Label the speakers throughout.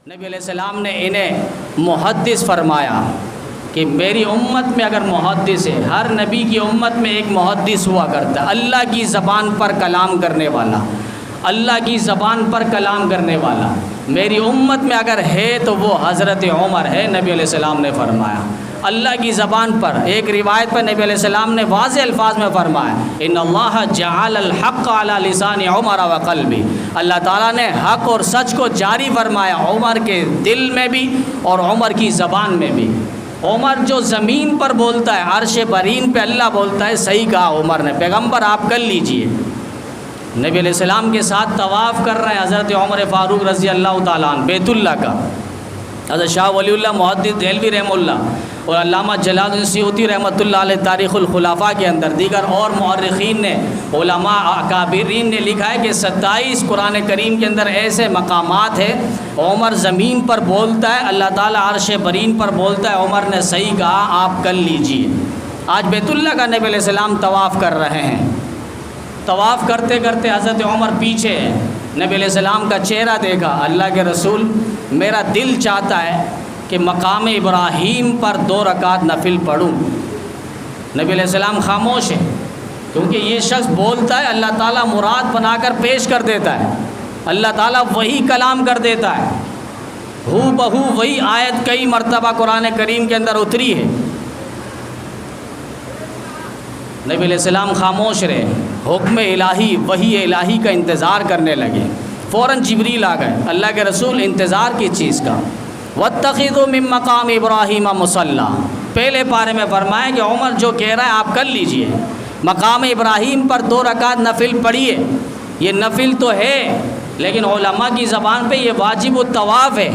Speaker 1: نبی علیہ السلام نے انہیں محدث فرمایا کہ میری امت میں اگر محدث ہے، ہر نبی کی امت میں ایک محدث ہوا کرتا ہے، اللہ کی زبان پر کلام کرنے والا، اللہ کی زبان پر کلام کرنے والا میری امت میں اگر ہے تو وہ حضرت عمر ہے۔ نبی علیہ السلام نے فرمایا اللہ کی زبان پر۔ ایک روایت پر نبی علیہ السلام نے واضح الفاظ میں فرمایا ان اللہ جعل الحق علی لسان عمر و قلبی، اللہ تعالیٰ نے حق اور سچ کو جاری فرمایا عمر کے دل میں بھی اور عمر کی زبان میں بھی۔ عمر جو زمین پر بولتا ہے، عرش برین پہ اللہ بولتا ہے، صحیح کہا عمر نے، پیغمبر آپ کر لیجئے۔ نبی علیہ السلام کے ساتھ طواف کر رہے ہیں حضرت عمر فاروق رضی اللہ تعالیٰ عنہ بیت اللہ کا۔ حضرت شاہ ولی اللہ محدث دہلوی رحمہ اللہ اور علامہ جلال الدین سیوطی رحمۃ اللہ علیہ تاریخ الخلفاء کے اندر، دیگر اور مورخین نے، علماء اکابرین نے لکھا ہے کہ 27 قرآن کریم کے اندر ایسے مقامات ہیں عمر زمین پر بولتا ہے، اللہ تعالیٰ عرش برین پر بولتا ہے، عمر نے صحیح کہا آپ کر لیجئے۔ آج بیت اللہ کا نبی علیہ السلام طواف کر رہے ہیں، طواف کرتے کرتے حضرت عمر پیچھے ہے، نبی علیہ السلام کا چہرہ دیکھا، اللہ کے رسول میرا دل چاہتا ہے کہ مقام ابراہیم پر 2 رکعت نفل پڑھوں۔ نبی علیہ السلام خاموش ہے کیونکہ یہ شخص بولتا ہے، اللہ تعالیٰ مراد بنا کر پیش کر دیتا ہے، اللہ تعالیٰ وہی کلام کر دیتا ہے، ہو بہو وہی آیت کئی مرتبہ قرآن کریم کے اندر اتری ہے۔ نبی علیہ السلام خاموش رہے، حکم الہی وحی الہی کا انتظار کرنے لگے۔ فوراً جبریل آ گئے، اللہ کے رسول انتظار کی چیز کا۔ وَاتَّخِذُوا مِن مَّقَامِ إِبْرَاهِيمَ مُصَلًّى، پہلے پارے میں فرمایا کہ عمر جو کہہ رہا ہے آپ کر لیجئے، مقام ابراہیم پر 2 رکعت نفل پڑھیے۔ یہ نفل تو ہے لیکن علماء کی زبان پہ یہ واجب الطواف ہے۔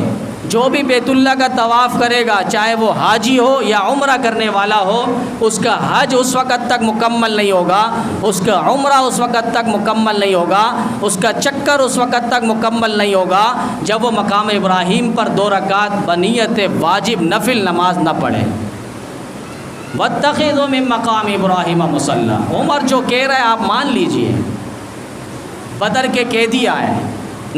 Speaker 1: جو بھی بیت اللہ کا طواف کرے گا، چاہے وہ حاجی ہو یا عمرہ کرنے والا ہو، اس کا حج اس وقت تک مکمل نہیں ہوگا، اس کا عمرہ اس وقت تک مکمل نہیں ہوگا، اس کا چکر اس وقت تک مکمل نہیں ہوگا جب وہ مقام ابراہیم پر 2 رکعت بنیت واجب نفل نماز نہ پڑھے۔ وَاتَّخِذُوا مِن مَّقَامِ إِبْرَاهِيمَ مُصَلًّى، عمر جو کہہ رہا ہے آپ مان لیجئے۔ بدر کے قیدی آئے،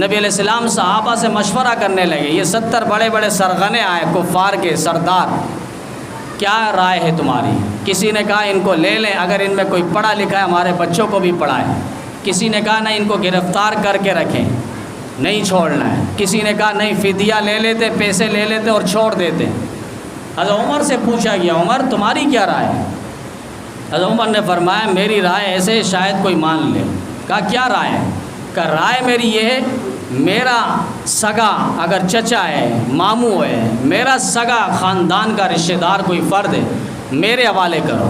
Speaker 1: نبی علیہ السلام صحابہ سے مشورہ کرنے لگے، یہ 70 بڑے بڑے سرغنے آئے کفار کے سردار، کیا رائے ہے تمہاری؟ کسی نے کہا ان کو لے لیں، اگر ان میں کوئی پڑھا لکھا ہے ہمارے بچوں کو بھی پڑھائیں۔ کسی نے کہا نہیں ان کو گرفتار کر کے رکھیں، نہیں چھوڑنا ہے۔ کسی نے کہا نہیں فدیہ لے لیتے، پیسے لے لیتے اور چھوڑ دیتے۔ حضرت عمر سے پوچھا گیا عمر تمہاری کیا رائے ہے؟ حضرت عمر نے فرمایا میری رائے ایسے شاید کوئی مان لے۔ کہا کیا رائے ہے؟ کہ رائے میری یہ ہے، میرا سگا اگر چچا ہے، ماموں ہے، میرا سگا خاندان کا رشتہ دار کوئی فرد ہے، میرے حوالے کرو۔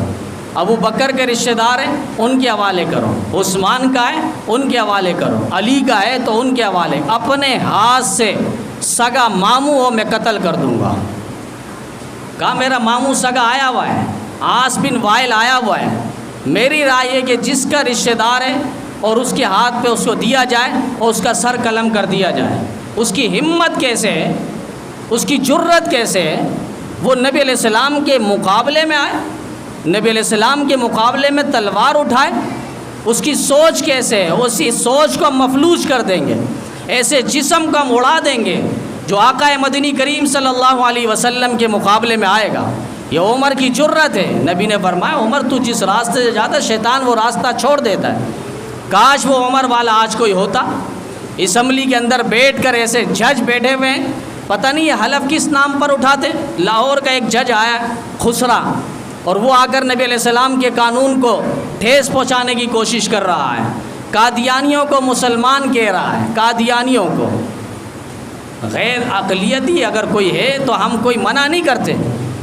Speaker 1: ابو بکر کے رشتہ دار ہیں ان کے حوالے کرو، عثمان کا ہے ان کے حوالے کرو، علی کا ہے تو ان کے حوالے، اپنے ہاتھ سے سگا ماموں ہو میں قتل کر دوں گا۔ کہا میرا ماموں سگا آیا ہوا ہے، عاص بن وائل آیا ہوا ہے، میری رائے ہے کہ جس کا رشتہ دار ہے اور اس کے ہاتھ پہ اس کو دیا جائے اور اس کا سر قلم کر دیا جائے۔ اس کی ہمت کیسے ہے، اس کی جرت کیسے ہے، وہ نبی علیہ السلام کے مقابلے میں آئے، نبی علیہ السلام کے مقابلے میں تلوار اٹھائے، اس کی سوچ کیسے ہے، اسی سوچ کو ہم مفلوج کر دیں گے، ایسے جسم کو ہم اڑا دیں گے جو آقا مدنی کریم صلی اللہ علیہ وسلم کے مقابلے میں آئے گا۔ یہ عمر کی جرت ہے۔ نبی نے فرمایا عمر تو جس راستے سے جاتا شیطان وہ راستہ چھوڑ دیتا ہے۔ کاش وہ عمر والا آج کوئی ہوتا، اسمبلی کے اندر بیٹھ کر ایسے جج بیٹھے ہوئے ہیں، پتہ نہیں یہ حلف کس نام پر اٹھاتے۔ لاہور کا ایک جج آیا خسرا، اور وہ آ کر نبی علیہ السلام کے قانون کو ٹھیس پہنچانے کی کوشش کر رہا ہے، قادیانیوں کو مسلمان کہہ رہا ہے، قادیانیوں کو۔ غیر اقلیتی اگر کوئی ہے تو ہم کوئی منع نہیں کرتے،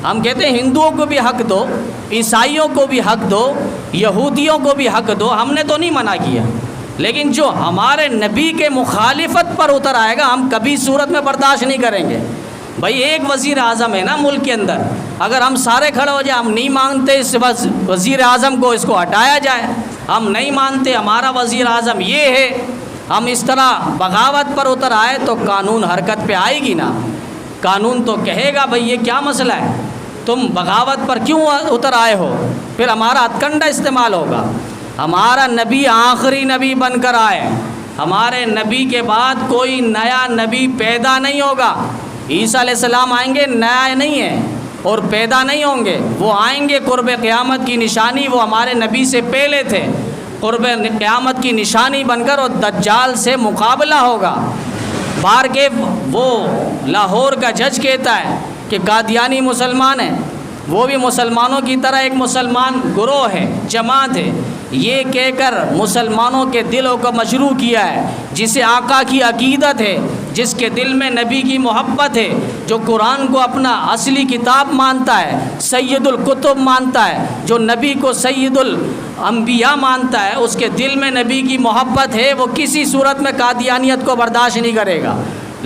Speaker 1: ہم کہتے ہیں ہندوؤں کو بھی حق دو، عیسائیوں کو بھی حق دو، یہودیوں کو بھی حق دو، ہم نے تو نہیں منع کیا، لیکن جو ہمارے نبی کے مخالفت پر اتر آئے گا ہم کبھی صورت میں برداشت نہیں کریں گے۔ بھائی ایک وزیر اعظم ہے نا ملک کے اندر، اگر ہم سارے کھڑے ہو جائیں ہم نہیں مانتے اس وزیر اعظم کو، اس کو ہٹایا جائے، ہم نہیں مانتے ہمارا وزیر اعظم یہ ہے، ہم اس طرح بغاوت پر اتر آئے تو قانون حرکت پہ آئے گی نا۔ قانون تو کہے گا بھئی یہ کیا مسئلہ ہے، تم بغاوت پر کیوں اتر آئے ہو، پھر ہمارا ہتھ کنڈا استعمال ہوگا۔ ہمارا نبی آخری نبی بن کر آئے، ہمارے نبی کے بعد کوئی نیا نبی پیدا نہیں ہوگا۔ عیسیٰ علیہ السلام آئیں گے، نیا نہیں ہے اور پیدا نہیں ہوں گے، وہ آئیں گے قرب قیامت کی نشانی، وہ ہمارے نبی سے پہلے تھے، قرب قیامت کی نشانی بن کر، اور دجال سے مقابلہ ہوگا۔ بار کے وہ لاہور کا جج کہتا ہے کہ قادیانی مسلمان ہیں، وہ بھی مسلمانوں کی طرح ایک مسلمان گروہ ہے، جماعت ہے، یہ کہہ کر مسلمانوں کے دلوں کو مجروح کیا ہے، جسے آقا کی عقیدت ہے، جس کے دل میں نبی کی محبت ہے، جو قرآن کو اپنا اصلی کتاب مانتا ہے، سید الکتب مانتا ہے، جو نبی کو سید الانبیاء مانتا ہے، اس کے دل میں نبی کی محبت ہے، وہ کسی صورت میں قادیانیت کو برداشت نہیں کرے گا۔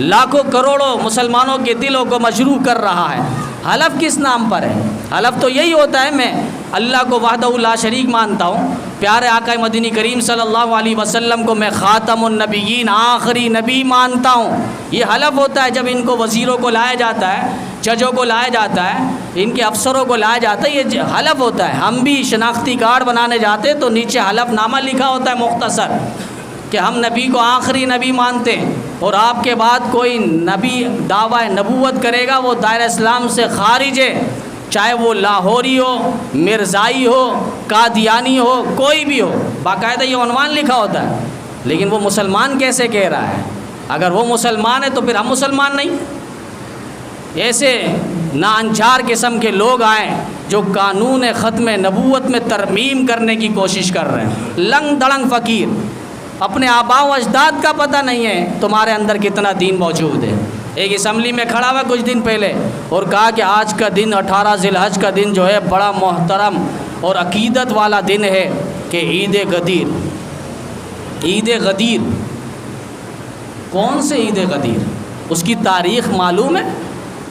Speaker 1: لاکھوں کروڑوں مسلمانوں کے دلوں کو مجروح کر رہا ہے۔ حلف کس نام پر ہے؟ حلف تو یہی ہوتا ہے، میں اللہ کو وحدہ لا شریک مانتا ہوں، پیارے آقا مدنی کریم صلی اللہ علیہ وسلم کو میں خاتم النبیین، آخری نبی مانتا ہوں۔ یہ حلف ہوتا ہے جب ان کو وزیروں کو لایا جاتا ہے، ججوں کو لایا جاتا ہے، ان کے افسروں کو لایا جاتا ہے، یہ حلف ہوتا ہے۔ ہم بھی شناختی کارڈ بنانے جاتے تو نیچے حلف نامہ لکھا ہوتا ہے مختصر، کہ ہم نبی کو آخری نبی مانتے ہیں، اور آپ کے بعد کوئی نبی دعویٰ نبوت کرے گا وہ دائرہ اسلام سے خارج ہے، چاہے وہ لاہوری ہو، مرزائی ہو، قادیانی ہو، کوئی بھی ہو، باقاعدہ یہ عنوان لکھا ہوتا ہے۔ لیکن وہ مسلمان کیسے کہہ رہا ہے؟ اگر وہ مسلمان ہے تو پھر ہم مسلمان نہیں۔ ایسے ناانچار قسم کے لوگ آئیں جو قانون ختم نبوت میں ترمیم کرنے کی کوشش کر رہے ہیں، لنگ دڑنگ فقیر، اپنے آباء و اجداد کا پتہ نہیں ہے تمہارے اندر کتنا دین موجود ہے۔ ایک اسمبلی میں کھڑا ہوا کچھ دن پہلے اور کہا کہ آج کا دن 18 ذی الحج کا دن جو ہے بڑا محترم اور عقیدت والا دن ہے کہ عید غدیر۔ عید غدیر کون سے عید غدیر؟ اس کی تاریخ معلوم ہے؟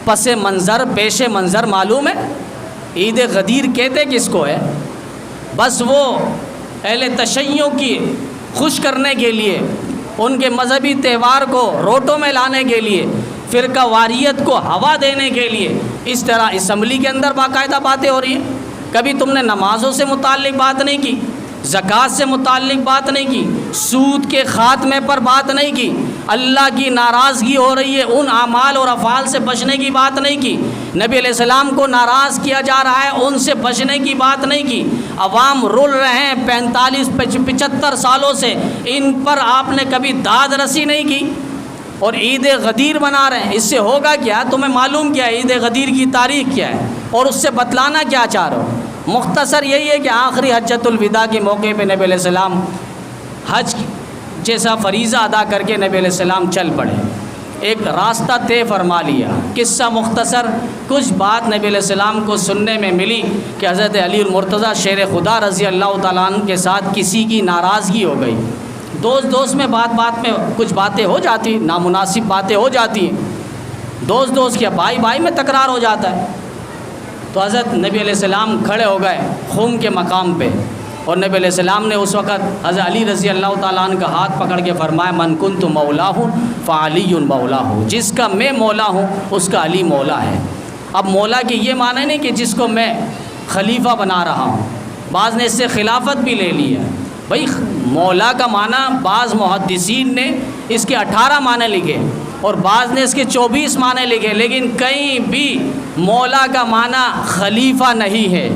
Speaker 1: پس منظر، پیش منظر معلوم ہے؟ عید غدیر کہتے کس کو ہے؟ بس وہ اہل تشیع کی خوش کرنے کے لیے، ان کے مذہبی تہوار کو روٹوں میں لانے کے لیے، فرقہ واریت کو ہوا دینے کے لیے اس طرح اسمبلی کے اندر باقاعدہ باتیں ہو رہی ہیں۔ کبھی تم نے نمازوں سے متعلق بات نہیں کی، زکوٰۃ سے متعلق بات نہیں کی، سود کے خاتمے پر بات نہیں کی، اللہ کی ناراضگی ہو رہی ہے ان اعمال اور افعال سے بچنے کی بات نہیں کی، نبی علیہ السلام کو ناراض کیا جا رہا ہے ان سے بچنے کی بات نہیں کی، عوام رول رہے ہیں 45-75 سالوں سے، ان پر آپ نے کبھی داد رسی نہیں کی، اور عید غدیر بنا رہے ہیں۔ اس سے ہوگا کیا؟ تمہیں معلوم کیا ہے عید غدیر کی تاریخ کیا ہے اور اس سے بتلانا کیا چاہ رہے ہو؟ مختصر یہی ہے کہ آخری حجۃ الوداع کے موقع پہ نبی علیہ السلام حج جیسا فریضہ ادا کر کے نبی علیہ السلام چل پڑے، ایک راستہ طے فرما لیا۔ قصہ مختصر، کچھ بات نبی علیہ السلام کو سننے میں ملی کہ حضرت علی المرتضیٰ شیر خدا رضی اللہ تعالیٰ عنہ کے ساتھ کسی کی ناراضگی ہو گئی، دوست میں بات میں کچھ باتیں ہو جاتی، نامناسب باتیں ہو جاتی ہیں، دوست کیا بھائی میں تکرار ہو جاتا ہے۔ تو حضرت نبی علیہ السلام کھڑے ہو گئے خم کے مقام پہ، اور نبی علیہ السلام نے اس وقت حضرت علی رضی اللہ تعالیٰ عنہ کا ہاتھ پکڑ کے فرمایا من کنت مولا ہوں فعلی مولا ہوں، جس کا میں مولا ہوں اس کا علی مولا ہے۔ اب مولا کی یہ معنی نہیں کہ جس کو میں خلیفہ بنا رہا ہوں، بعض نے اس سے خلافت بھی لے لی ہے۔ بھائی مولا کا معنی بعض محدثین نے اس کے 18 معنی لکھے اور بعض نے اس کے 24 معنی لکھے، لیکن کہیں بھی مولا کا معنی خلیفہ نہیں ہے۔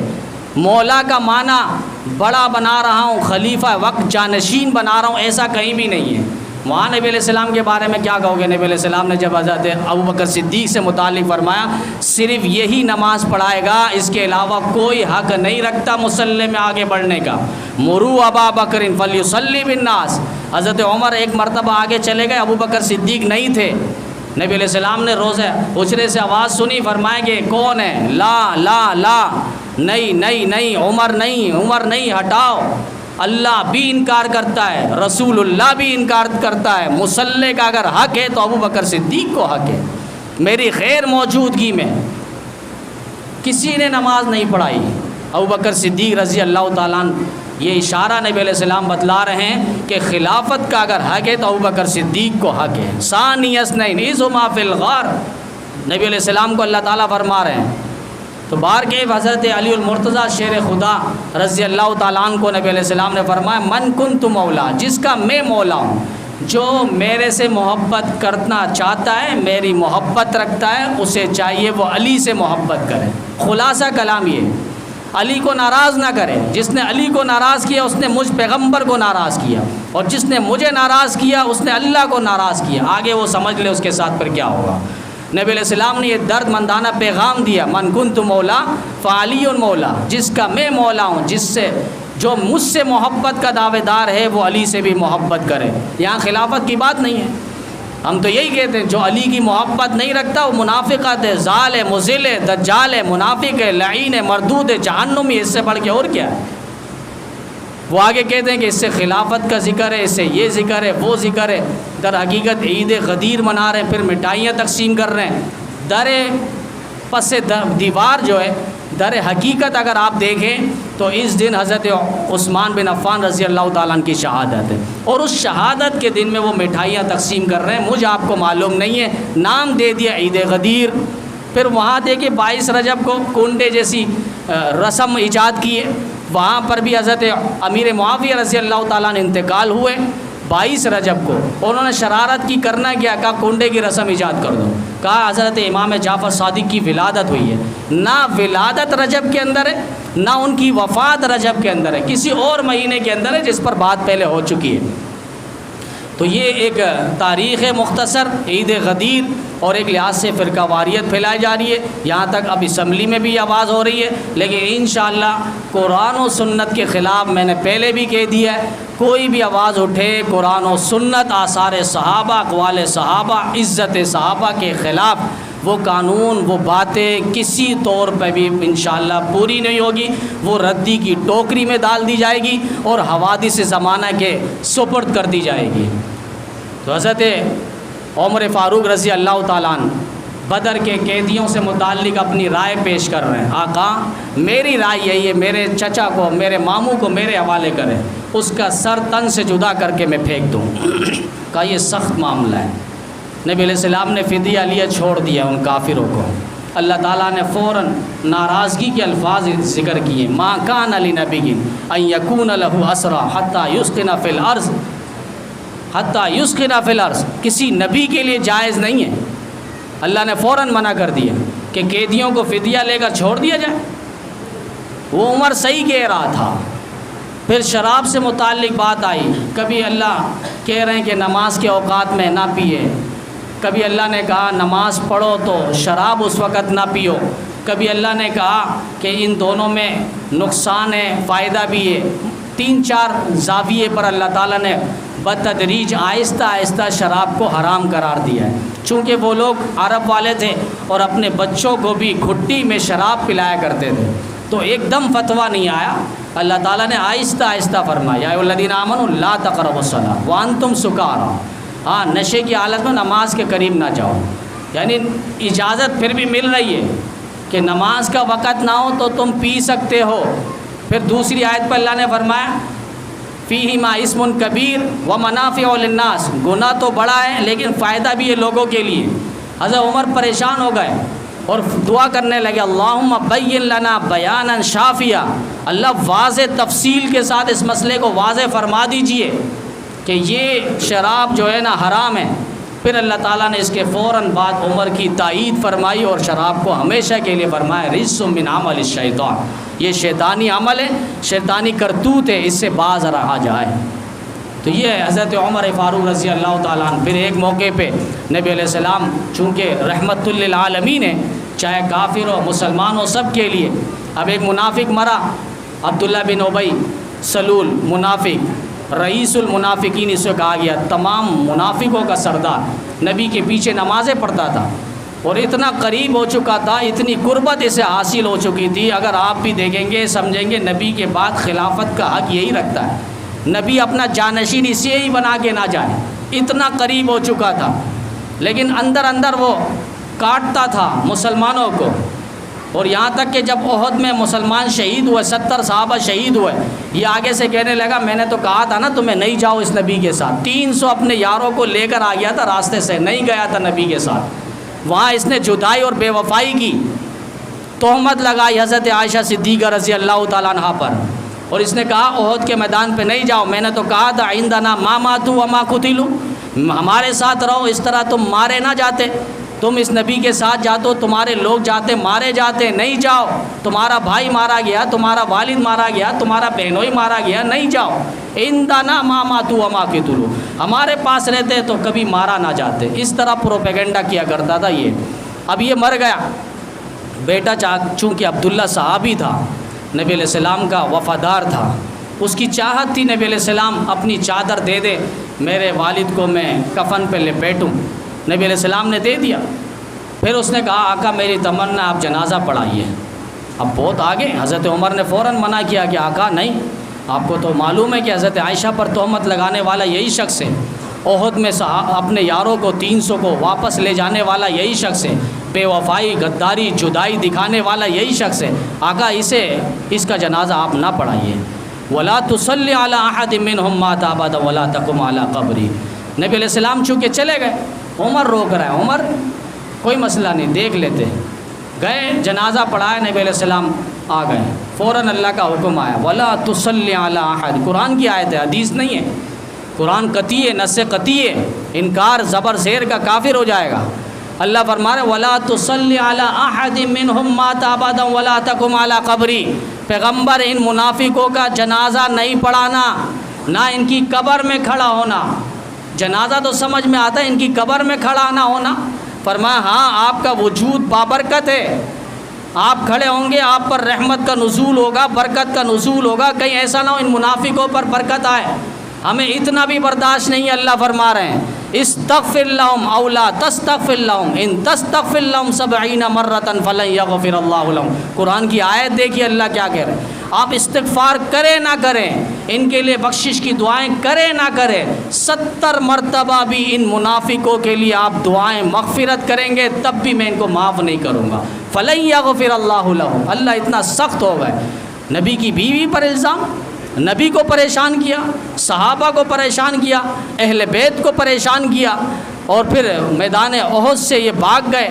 Speaker 1: مولا کا معنی بڑا بنا رہا ہوں، خلیفہ وقت جانشین بنا رہا ہوں، ایسا کہیں بھی نہیں ہے۔ وہاں نبی علیہ السلام کے بارے میں کیا کہو گے؟ نبی علیہ السلام نے جب حضرت ابوبکر صدیق سے متعلق فرمایا صرف یہی نماز پڑھائے گا، اس کے علاوہ کوئی حق نہیں رکھتا مصلی میں آگے بڑھنے کا۔ مروا ابا بکر فلیصلی بالناس، حضرت عمر ایک مرتبہ آگے چلے گئے، ابوبکر صدیق نہیں تھے، نبی علیہ السلام نے روزہ حجرے سے آواز سنی، فرمائے کہ کون ہے؟ لا لا لا، نہیں عمر نہیں، ہٹاؤ۔ اللہ بھی انکار کرتا ہے، رسول اللہ بھی انکار کرتا ہے، مصلی کا اگر حق ہے تو ابوبکر صدیق کو حق ہے۔ میری خیر موجودگی میں کسی نے نماز نہیں پڑھائی، ابوبکر صدیق رضی اللہ تعالیٰ عنہ۔ یہ اشارہ نبی علیہ السلام بتلا رہے ہیں کہ خلافت کا اگر حق ہے تو ابوبکر صدیق کو حق ہے۔ ثانی اثنین اذ ہما فی الغار، نبی علیہ السلام کو اللہ تعالیٰ فرما رہے ہیں۔ تو بار کے حضرت علی المرتضیٰ شیر خدا رضی اللہ تعالیٰ عنہ کو نبی علیہ السلام نے فرمایا من کنت مولا، جس کا میں مولا ہوں۔ جو میرے سے محبت کرنا چاہتا ہے، میری محبت رکھتا ہے، اسے چاہیے وہ علی سے محبت کرے۔ خلاصہ کلام یہ، علی کو ناراض نہ کرے۔ جس نے علی کو ناراض کیا اس نے مجھ پیغمبر کو ناراض کیا، اور جس نے مجھے ناراض کیا اس نے اللہ کو ناراض کیا۔ آگے وہ سمجھ لے اس کے ساتھ پھر کیا ہوگا۔ نبی علیہ السلام نے یہ درد مندانہ پیغام دیا، من کنت مولا فعلی مولا، جس کا میں مولا ہوں، جو مجھ سے محبت کا دعوے دار ہے وہ علی سے بھی محبت کرے۔ یہاں خلافت کی بات نہیں ہے، ہم تو یہی کہتے ہیں جو علی کی محبت نہیں رکھتا وہ منافقت ہے، ضال ہے، مضل ہے، دجال ہے، منافق ہے، لعین ہے، مردود ہے، جہنمی ہے، اس سے بڑھ کے اور کیا ہے۔ وہ آگے کہتے ہیں کہ اس سے خلافت کا ذکر ہے، اس سے یہ ذکر ہے، وہ ذکر ہے، در حقیقت عید غدیر منا رہے ہیں، پھر مٹھائیاں تقسیم کر رہے ہیں۔ در پس دیوار جو ہے، در حقیقت اگر آپ دیکھیں تو اس دن حضرت عثمان بن عفان رضی اللہ تعالیٰ عنہ کی شہادت ہے، اور اس شہادت کے دن میں وہ مٹھائیاں تقسیم کر رہے ہیں۔ مجھے آپ کو معلوم نہیں ہے، نام دے دیا عید غدیر۔ پھر وہاں دیکھیں 22 رجب کو کنڈے جیسی رسم ایجاد کی ہے، وہاں پر بھی حضرت امیر معاویہ رضی اللہ تعالیٰ عنہ انتقال ہوئے 22 رجب کو، انہوں نے شرارت کی، کرنا کیا، کہا کنڈے کی رسم ایجاد کر دو۔ کہا حضرت امام جعفر صادق کی ولادت ہوئی ہے، نہ ولادت رجب کے اندر ہے نہ ان کی وفات رجب کے اندر ہے، کسی اور مہینے کے اندر ہے جس پر بات پہلے ہو چکی ہے۔ تو یہ ایک تاریخ مختصر عید غدیر، اور ایک لحاظ سے فرقہ واریت پھیلائی جا رہی ہے۔ یہاں تک اب اسمبلی میں بھی آواز ہو رہی ہے، لیکن انشاءاللہ قرآن و سنت کے خلاف میں نے پہلے بھی کہہ دیا ہے، کوئی بھی آواز اٹھے قرآن و سنت، آثار صحابہ، اقوال صحابہ، عزت صحابہ کے خلاف، وہ قانون، وہ باتیں کسی طور پہ بھی انشاءاللہ پوری نہیں ہوگی، وہ ردی کی ٹوکری میں ڈال دی جائے گی اور حوادث زمانہ کے سپرد کر دی جائے گی۔ تو حضرت عمر فاروق رضی اللہ تعالیٰ عنہ بدر کے قیدیوں سے متعلق اپنی رائے پیش کر رہے ہیں۔ آقا میری رائے یہی ہے، میرے چچا کو، میرے ماموں کو میرے حوالے کریں، اس کا سر تن سے جدا کر کے میں پھینک دوں۔ کہا یہ سخت معاملہ ہے۔ نبی علیہ السلام نے فدیہ لیا، چھوڑ دیا ان کافروں کو۔ اللہ تعالیٰ نے فوراً ناراضگی کے الفاظ ذکر کیے، ما کان لنبی ان یکون لہ اسری حتی یسکن فی الارض، حتی یسکن فی الارض، کسی نبی کے لیے جائز نہیں ہے۔ اللہ نے فوراً منع کر دیا کہ قیدیوں کو فدیہ لے کر چھوڑ دیا جائے۔ وہ عمر صحیح کہہ رہا تھا۔ پھر شراب سے متعلق بات آئی، کبھی اللہ کہہ رہے ہیں کہ نماز کے اوقات میں نہ پیے، کبھی اللہ نے کہا نماز پڑھو تو شراب اس وقت نہ پیو، کبھی اللہ نے کہا کہ ان دونوں میں نقصان ہے، فائدہ بھی ہے۔ 3-4 زاویے پر اللہ تعالیٰ نے بتدریج آہستہ آہستہ شراب کو حرام قرار دیا ہے۔ چونکہ وہ لوگ عرب والے تھے اور اپنے بچوں کو بھی گھٹی میں شراب پلایا کرتے تھے، تو ایک دم فتویٰ نہیں آیا، اللہ تعالیٰ نے آہستہ آہستہ فرمایا، یا ایھا الذین آمنوا لا تقربوا الصلاۃ وانتم سکارى، ہاں نشے کی حالت میں نماز کے قریب نہ جاؤ۔ یعنی اجازت پھر بھی مل رہی ہے کہ نماز کا وقت نہ ہو تو تم پی سکتے ہو۔ پھر دوسری آیت پر اللہ نے فرمایا فیہما اسم کبیر ومنافع للناس، گناہ تو بڑا ہے لیکن فائدہ بھی ہے لوگوں کے لیے۔ حضرت عمر پریشان ہو گئے اور دعا کرنے لگے، اللہم بین لنا بیانا شافیا، اللہ واضح تفصیل کے ساتھ اس مسئلے کو واضح فرما دیجئے کہ یہ شراب جو ہے نا حرام ہے۔ پھر اللہ تعالیٰ نے اس کے فوراً بعد عمر کی تائید فرمائی اور شراب کو ہمیشہ کے لیے فرمایا رجس من عمل الشیطان، یہ شیطانی عمل ہے، شیطانی کرتوت ہے، اس سے باز رہا جائے۔ تو یہ حضرت عمر فاروق رضی اللہ تعالیٰ عنہ۔ پھر ایک موقع پہ نبی علیہ السلام چونکہ رحمت للعالمین ہے، چاہے کافر ہو مسلمان ہو سب کے لیے، اب ایک منافق مرا، عبداللہ بن ابی سلول منافق، رئیس المنافقین اس سے کہا گیا، تمام منافقوں کا سردار، نبی کے پیچھے نمازیں پڑھتا تھا اور اتنا قریب ہو چکا تھا، اتنی قربت اسے حاصل ہو چکی تھی، اگر آپ بھی دیکھیں گے سمجھیں گے نبی کے بعد خلافت کا حق یہی رکھتا ہے، نبی اپنا جانشین اسے ہی بنا کے نہ جائے، اتنا قریب ہو چکا تھا، لیکن اندر اندر وہ کاٹتا تھا مسلمانوں کو۔ اور یہاں تک کہ جب احد میں مسلمان شہید ہوئے، 70 صحابہ شہید ہوئے، یہ آگے سے کہنے لگا میں نے تو کہا تھا نا تمہیں نہیں جاؤ اس نبی کے ساتھ، 300 اپنے یاروں کو لے کر آ گیا تھا راستے سے، نہیں گیا تھا نبی کے ساتھ، وہاں اس نے جدائی اور بے وفائی کی، تہمت لگائی حضرت عائشہ صدیقہ رضی اللہ تعالیٰ عنہ پر، اور اس نے کہا احد کے میدان پہ نہیں جاؤ، میں نے تو کہا تھا عندنا ما ماتوا وما قتلوا، ہمارے ساتھ رہو، اس طرح تم مارے نہ جاتے، تم اس نبی کے ساتھ جاتے ہو، تمہارے لوگ جاتے مارے جاتے، نہیں جاؤ، تمہارا بھائی مارا گیا، تمہارا والد مارا گیا، تمہارا بہنوئی مارا گیا، نہیں جاؤ، عندنا ما ماتوا وما قتلوا، ہمارے پاس رہتے تو کبھی مارا نہ جاتے۔ اس طرح پروپیگنڈا کیا کرتا تھا یہ۔ اب یہ مر گیا، بیٹا چونکہ عبداللہ صحابی تھا، نبی علیہ السلام کا وفادار تھا، اس کی چاہت تھی نبی علیہ السلام اپنی چادر دے دے، میرے والد کو میں کفن پہ لپیٹوں، نبی علیہ السلام نے دے دیا۔ پھر اس نے کہا آقا میری تمنا آپ جنازہ پڑھائیے۔ اب بہت آگے، حضرت عمر نے فوراً منع کیا کہ آقا نہیں، آپ کو تو معلوم ہے کہ حضرت عائشہ پر تہمت لگانے والا یہی شخص ہے، احد میں اپنے یاروں کو 300 کو واپس لے جانے والا یہی شخص ہے، بے وفائی، غداری، جدائی دکھانے والا یہی شخص ہے، آقا اس کا جنازہ آپ نہ پڑھائیے۔ ولا تصلی علی احد منهم مات ابدا ولا تقم علی قبری۔ نبی علیہ السلام چونکہ چلے گئے، عمر روک رہا ہے، عمر کوئی مسئلہ نہیں، دیکھ لیتے، گئے جنازہ پڑھایا، نبی علیہ السلام آ گئے، فوراً اللہ کا حکم آیا ولا تصلی علی احد، قرآن کی آیت ہے، حدیث نہیں ہے، قرآن قطعی ہے، نص قطعی ہے، انکار زبر زیر کا کافر ہو جائے گا۔ اللہ فرما رہے ولا تصلی علی احد منهم مات ابدا ولا تقم علی قبری، پیغمبر ان منافقوں کا جنازہ نہیں پڑھانا، نہ ان کی قبر میں کھڑا ہونا۔ جنازہ تو سمجھ میں آتا ہے، ان کی قبر میں کھڑا نہ ہونا۔ فرمایا ہاں آپ کا وجود بابرکت ہے، آپ کھڑے ہوں گے، آپ پر رحمت کا نزول ہوگا، برکت کا نزول ہوگا، کہیں ایسا نہ ہو ان منافقوں پر برکت آئے، ہمیں اتنا بھی برداشت نہیں ہے۔ اللہ فرما رہے ہیں استغفر لهم او لا تستغفر لهم ان تستغفر لهم 70 مرة فلن يغفر الله لهم۔ قرآن کی آیت دیکھیے اللہ کیا کہہ رہے ہیں، آپ استغفار کریں نہ کریں، ان کے لیے بخشش کی دعائیں کریں نہ کریں، 70 مرتبہ بھی ان منافقوں کے لیے آپ دعائیں مغفرت کریں گے تب بھی میں ان کو معاف نہیں کروں گا۔ فلن يغفر الله لهم، اللہ اتنا سخت ہو گئے۔ نبی کی بیوی پر الزام، نبی کو پریشان کیا، صحابہ کو پریشان کیا، اہل بیت کو پریشان کیا، اور پھر میدان احد سے یہ بھاگ گئے،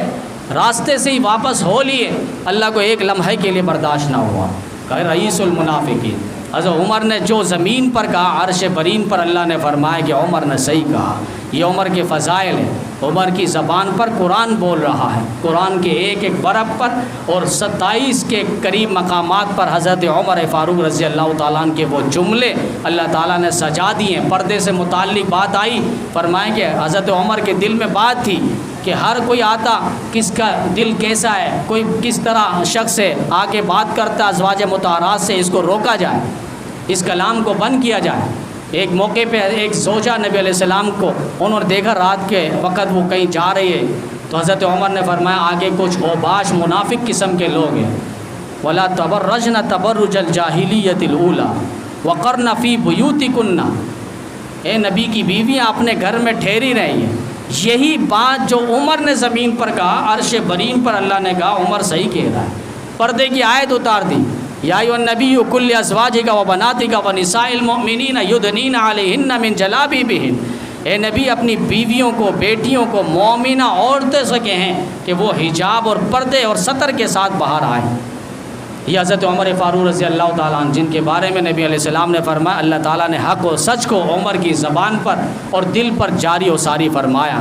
Speaker 1: راستے سے ہی واپس ہو لیے، اللہ کو ایک لمحے کے لیے برداشت نہ ہوا۔ کہ رئیس المنافقین حضرت عمر نے جو زمین پر کہا، عرش برین پر اللہ نے فرمایا کہ عمر نے صحیح کہا۔ یہ عمر کے فضائل ہیں، عمر کی زبان پر قرآن بول رہا ہے، قرآن کے ایک ایک برب پر اور 27 کے قریب مقامات پر حضرت عمر فاروق رضی اللہ تعالیٰ عنہ کے وہ جملے اللہ تعالیٰ نے سجا دیے ہیں۔ پردے سے متعلق بات آئی، فرمائیں کہ حضرت عمر کے دل میں بات تھی کہ ہر کوئی آتا، کس کا دل کیسا ہے، کوئی کس طرح شخص ہے، آ کے بات کرتا ازواج مطہرات سے، اس کو روکا جائے، اس کلام کو بند کیا جائے۔ ایک موقع پہ ایک زوجہ نبی علیہ السلام کو انہوں نے دیکھا، رات کے وقت وہ کہیں جا رہی ہے، تو حضرت عمر نے فرمایا آگے کچھ اوباش منافق قسم کے لوگ ہیں، ولا تبرجن تبرج الجاہلیۃ الاولی وقرن فی بیوتکن، اے نبی کی بیویاں اپنے گھر میں ٹھہری رہی ہیں۔ یہی بات جو عمر نے زمین پر کہا، عرش برین پر اللہ نے کہا، عمر صحیح کہہ رہا ہے۔ پردے کی آیت اتار دی، یا ایھا النبی کل ازواجک و بناتک و نساء المؤمنین یدنین علیہن من جلابیبہن، اے نبی اپنی بیویوں کو، بیٹیوں کو، مومنہ عورتیں سے کہیں کہ وہ حجاب اور پردے اور ستر کے ساتھ باہر آئیں۔ یہ حضرت عمر فاروق رضی اللہ تعالیٰ عنہ، جن کے بارے میں نبی علیہ السلام نے فرمایا اللہ تعالیٰ نے حق و سچ کو عمر کی زبان پر اور دل پر جاری و ساری فرمایا۔